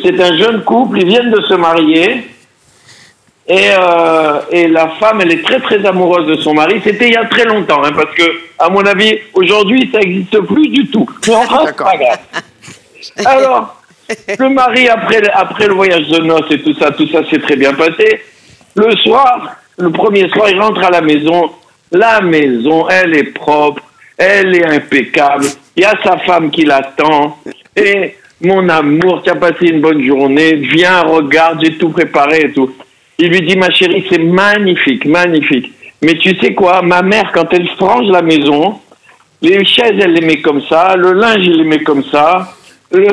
C'est un jeune couple, ils viennent de se marier. Et la femme, elle est très très amoureuse de son mari. C'était il y a très longtemps, hein, parce que, à mon avis, aujourd'hui, ça n'existe plus du tout. Mais enfin, c'est pas grave. Alors, le mari, après le voyage de noces et tout ça s'est très bien passé. Le soir, le premier soir, il rentre à la maison. La maison, elle est propre, elle est impeccable. Il y a sa femme qui l'attend. Et mon amour, tu as passé une bonne journée. Viens, regarde, j'ai tout préparé et tout. Il lui dit, ma chérie, c'est magnifique, magnifique. Mais tu sais quoi, ma mère, quand elle frange la maison, les chaises, elle les met comme ça, le linge, elle les met comme ça, les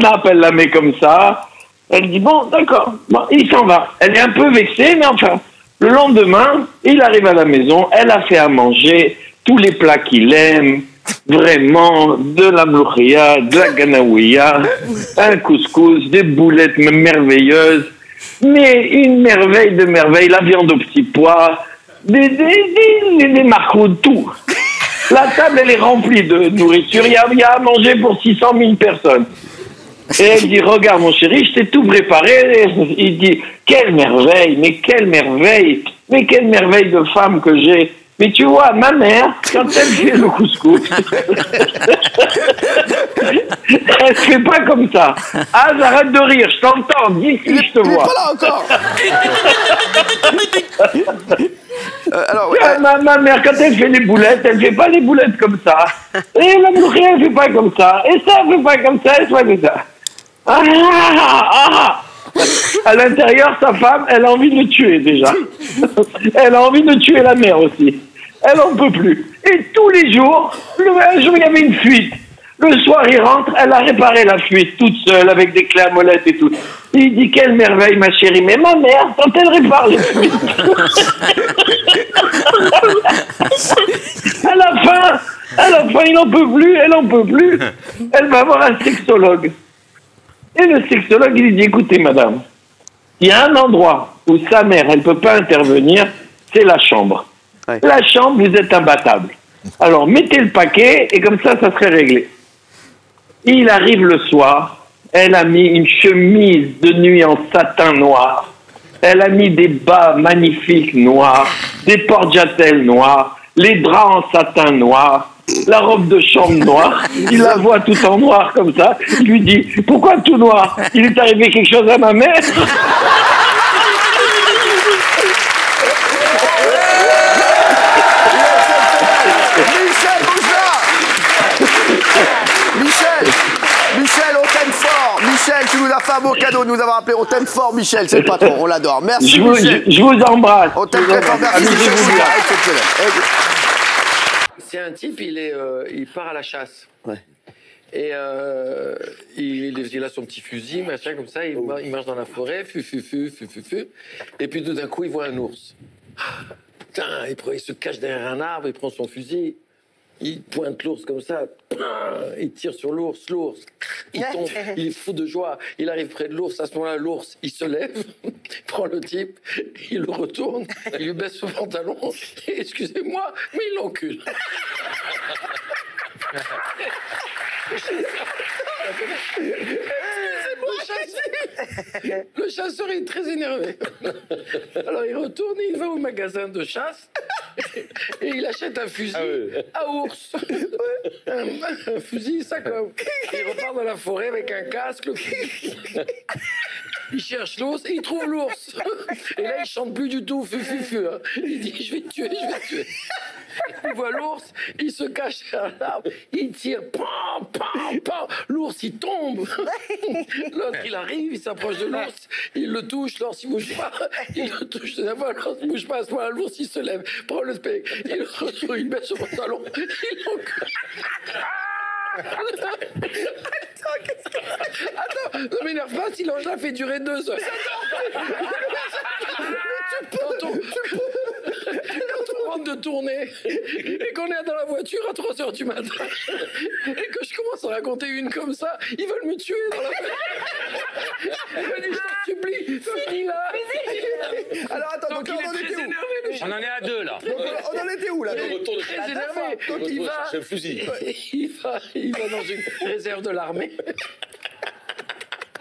nappes, elle la met comme ça. Elle dit, bon, d'accord, bon, il s'en va. Elle est un peu vexée, mais enfin, le lendemain, il arrive à la maison, elle a fait à manger tous les plats qu'il aime, vraiment, de la mloukhia, de la ganaouia, un couscous, des boulettes merveilleuses, mais une merveille de merveille, la viande au petit pois, des marcouds, tout. La table, elle est remplie de nourriture, il y a à manger pour 600 000 personnes. Et elle dit, regarde mon chéri, je t'ai tout préparé. Il dit, quelle merveille, mais quelle merveille de femme que j'ai. Mais tu vois, ma mère, quand elle fait le couscous, elle fait pas comme ça. Ah, j'arrête de rire, je t'entends, d'ici je te vois. Pas là encore. Alors, ma mère, quand elle fait les boulettes, elle fait pas les boulettes comme ça. Et la moukhia, elle fait pas comme ça. Et ça, elle fait pas comme ça, elle fait pas comme ça. À l'intérieur, sa femme, elle a envie de le tuer déjà. Elle a envie de tuer la mère aussi. Elle en peut plus. Et tous les jours, un jour, il y avait une fuite. Le soir, il rentre, elle a réparé la fuite toute seule avec des clés à molette et tout. Il dit, quelle merveille, ma chérie. Mais ma mère, quand elle répare les fuites, à la fin, il n'en peut plus, elle n'en peut plus. Elle va voir un sexologue. Et le sexologue, il lui dit, écoutez, madame, il y a un endroit où sa mère, elle ne peut pas intervenir, c'est la chambre. Ouais. La chambre, vous êtes imbattable. Alors, mettez le paquet, et comme ça serait réglé. Il arrive le soir, elle a mis une chemise de nuit en satin noir, elle a mis des bas magnifiques noirs, des porte-jatelles noirs, les draps en satin noir, la robe de chambre noire, il la voit tout en noir comme ça, il lui dit, pourquoi tout noir? Il est arrivé quelque chose à ma mère? Michel, on t'aime fort. Michel, tu nous as fait un beau cadeau de nous avoir appelé. On t'aime fort, Michel, c'est le patron, on l'adore. Merci, Michel. Je vous embrasse. On t'aime très fort, merci, Michel, c'est exceptionnel. C'est un type, il part à la chasse. Ouais. Et il a son petit fusil, machin, comme ça, il marche dans la forêt, et puis tout d'un coup, il voit un ours. Putain, il se cache derrière un arbre, il prend son fusil, il pointe l'ours comme ça, il tire sur l'ours, il tombe, il est fou de joie, il arrive près de l'ours, à ce moment-là, l'ours, il se lève, prend le type, il le retourne, il lui baisse son pantalon, et excusez-moi, mais il l'encule. Le chasseur est très énervé. Alors il retourne, il va au magasin de chasse et il achète un fusil à ours. Un fusil, ça comme. Il repart dans la forêt avec un casque. Il cherche l'ours et il trouve l'ours. Et là, il chante plus du tout. Hein. Il dit, je vais te tuer. Il voit l'ours, il se cache derrière l'arbre, il tire, pam, pam, pam. L'ours, il tombe. L'autre, il arrive, il s'approche de l'ours, il le touche, l'ours, il bouge pas. Il le touche de la fois, l'ours, il bouge pas. À ce moment-là, l'ours, il se lève, prend le spec, il le retrouve, il met sur son talon, il l'encule. Attends, ne m'énerve pas, sinon je la fais durer 2 heures. Quand on rentre de tourner et qu'on est dans la voiture à 3 heures du matin et que je commence à raconter une comme ça, ils veulent me tuer dans la voiture. Il me dit, je t'en supplie, finis là. Alors attends, donc on en était où? On en est à 2 là. On en était où là? Très énervé. Donc il va dans une réserve de l'armée.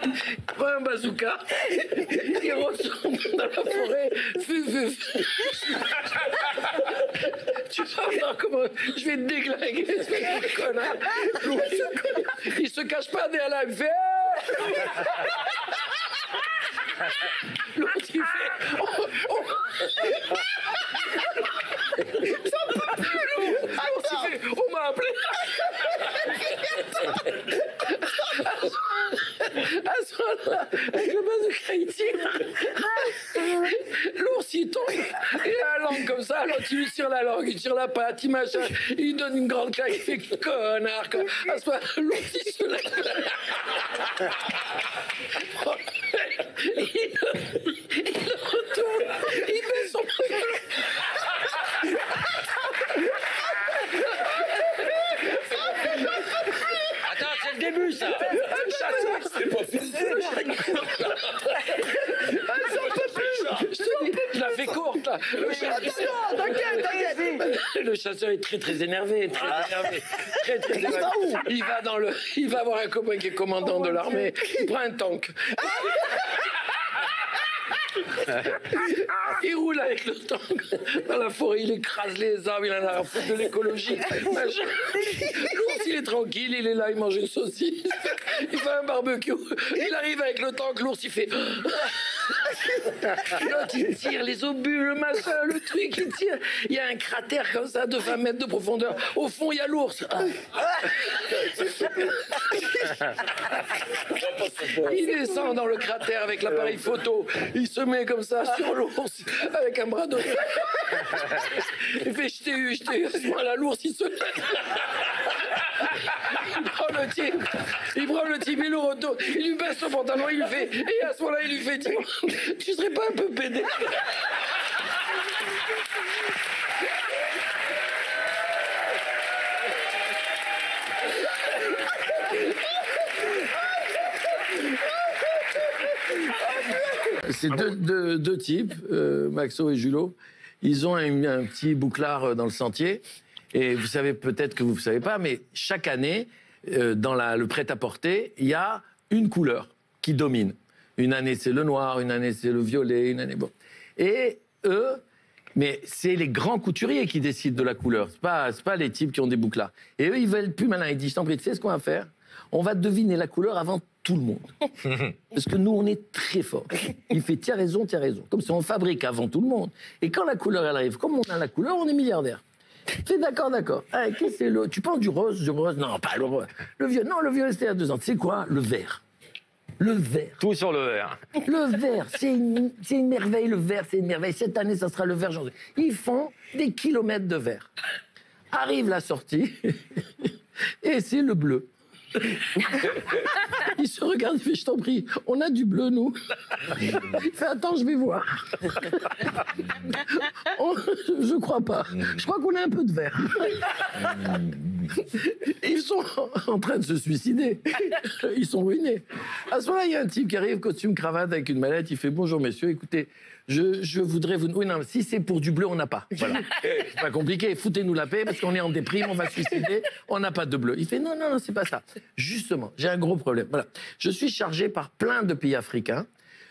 Il prend un bazooka, il retourne dans la forêt. Tu vas voir comment je vais te déglinguer, espèce de connard. Il se cache pas derrière la... Il fait... L'autre, il fait... On m'a appelé. À ce moment-là, avec le bazooka, il tire. L'ours, il tombe. Il a la langue comme ça. L'autre, il lui tire la langue, il tire la patte, il machin. Il lui donne une grande claque. Il fait connard. À ce moment-là, l'ours, il se lève. Il retourne. Il met son pantalon. Attends, c'est le début, ça. C'est pas fini. Je la fais courte, là. Le chasseur est très, très énervé. Très énervé. Très énervé. Il va voir un copain qui est commandant de l'armée. Il prend un tank. Il roule avec le tank dans la forêt, il écrase les arbres, il en a à foutre de l'écologie. L'ours, il est tranquille, il est là, il mange une saucisse, il fait un barbecue, il arrive avec le tank, l'ours, il fait... L'autre, il tire les obus, le machin, le truc, il tire. Il y a un cratère comme ça de 20 mètres de profondeur. Au fond, il y a l'ours. Il descend dans le cratère avec l'appareil photo. Il se met comme ça sur l'ours avec un bras de... Il fait je t'ai eu. À ce moment-là, l'ours, il se lève. Il prend le type, il le retourne, il lui baisse son pantalon, il lui fait... Et à ce moment-là, il lui fait dire, tu serais pas un peu pédé? C'est deux types, Maxo et Julot. Ils ont un petit bouclard dans le sentier. Et vous savez peut-être que vous ne savez pas, mais chaque année, dans le prêt-à-porter, il y a une couleur qui domine. Une année, c'est le noir, une année, c'est le violet, une année... Bon. Et eux, mais c'est les grands couturiers qui décident de la couleur. C'est pas les types qui ont des bouclards. Et eux, ils veulent plus malin. Ils disent, je t'en prie, tu sais ce qu'on va faire? On va deviner la couleur avant tout le monde. Parce que nous, on est très forts. Il fait, tiens raison. Comme si on fabrique avant tout le monde. Et quand la couleur, elle arrive, comme on a la couleur, on est milliardaire. Fais d'accord. Ah, qu'est-ce que c'est le... Tu penses du rose? Non, pas le rose. Le violet, non, le violet, c'était il y a 2 ans. C'est quoi? Le vert. Le vert. Tout sur le vert. Le vert, c'est une merveille, le vert, c'est une merveille. Cette année, ça sera le vert. Ils font des kilomètres de vert. Arrive la sortie, et c'est le bleu. Il se regarde, il fait, je t'en prie, on a du bleu, nous. Il fait, attends, je vais voir. Je crois pas. Je crois qu'on a un peu de vert. Ils sont en train de se suicider. Ils sont ruinés. À ce moment-là, il y a un type qui arrive, costume, cravate, avec une mallette. Il fait, bonjour, messieurs, écoutez, je voudrais vous... Oui, non, si c'est pour du bleu, on n'a pas. Voilà. C'est pas compliqué. Foutez-nous la paix, parce qu'on est en déprime, on va se suicider. On n'a pas de bleu. Il fait, non, c'est pas ça. Justement, j'ai un gros problème. Voilà. Je suis chargé par plein de pays africains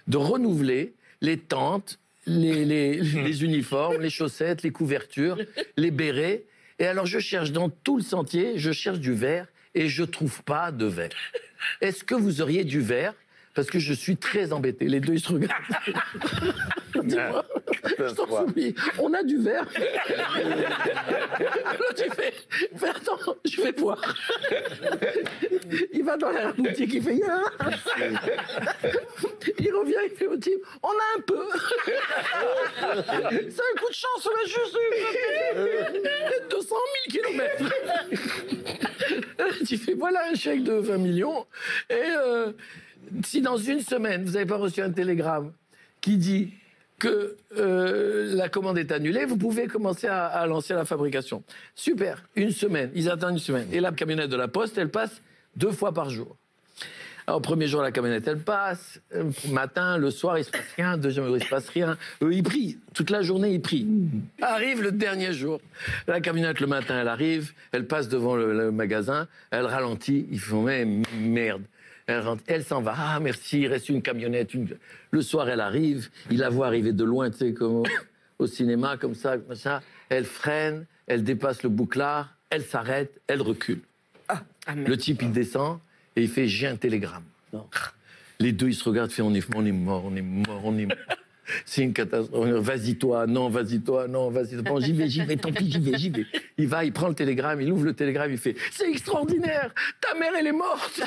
de renouveler les tentes, les uniformes, les chaussettes, les couvertures, les bérets. Et alors, je cherche dans tout le sentier, je cherche du vert et je trouve pas de vert. Est-ce que vous auriez du vert? Parce que je suis très embêté. Les deux, ils se regardent. Dis-moi, je t'en supplie, on a du vert. Là, tu fais, attends, je vais voir. Il va dans la boutique, il fait, il revient, il fait au type, on a un peu. C'est un coup de chance, on a juste 200 000 kilomètres. Tu fais, voilà un chèque de 20 millions. Et si dans une semaine, vous n'avez pas reçu un télégramme qui dit que la commande est annulée, vous pouvez commencer à lancer la fabrication. Super, une semaine, ils attendent une semaine. Et la camionnette de la Poste, elle passe 2 fois par jour. Alors, premier jour, la camionnette, elle passe. Matin, le soir, il se passe rien. Deuxième jour, il se passe rien. Eux, ils prient. Toute la journée, ils prient. Arrive le dernier jour. La camionnette, le matin, elle arrive. Elle passe devant le magasin. Elle ralentit. Ils font, mais merde. Elle rentre, elle s'en va. Ah, merci, il reste une camionnette. Le soir, elle arrive. Il la voit arriver de loin, tu sais, comme au cinéma, comme ça, machin. Elle freine, elle dépasse le bouclard, elle s'arrête, elle recule. Le type, il descend et il fait « j'ai un télégramme ». Les deux, ils se regardent, on est mort. C'est une catastrophe. Vas-y toi, non, vas-y toi, non, vas-y. Bon, j'y vais, tant pis, j'y vais. Il va, il prend le télégramme, il ouvre le télégramme, il fait « c'est extraordinaire, ta mère, elle est morte !»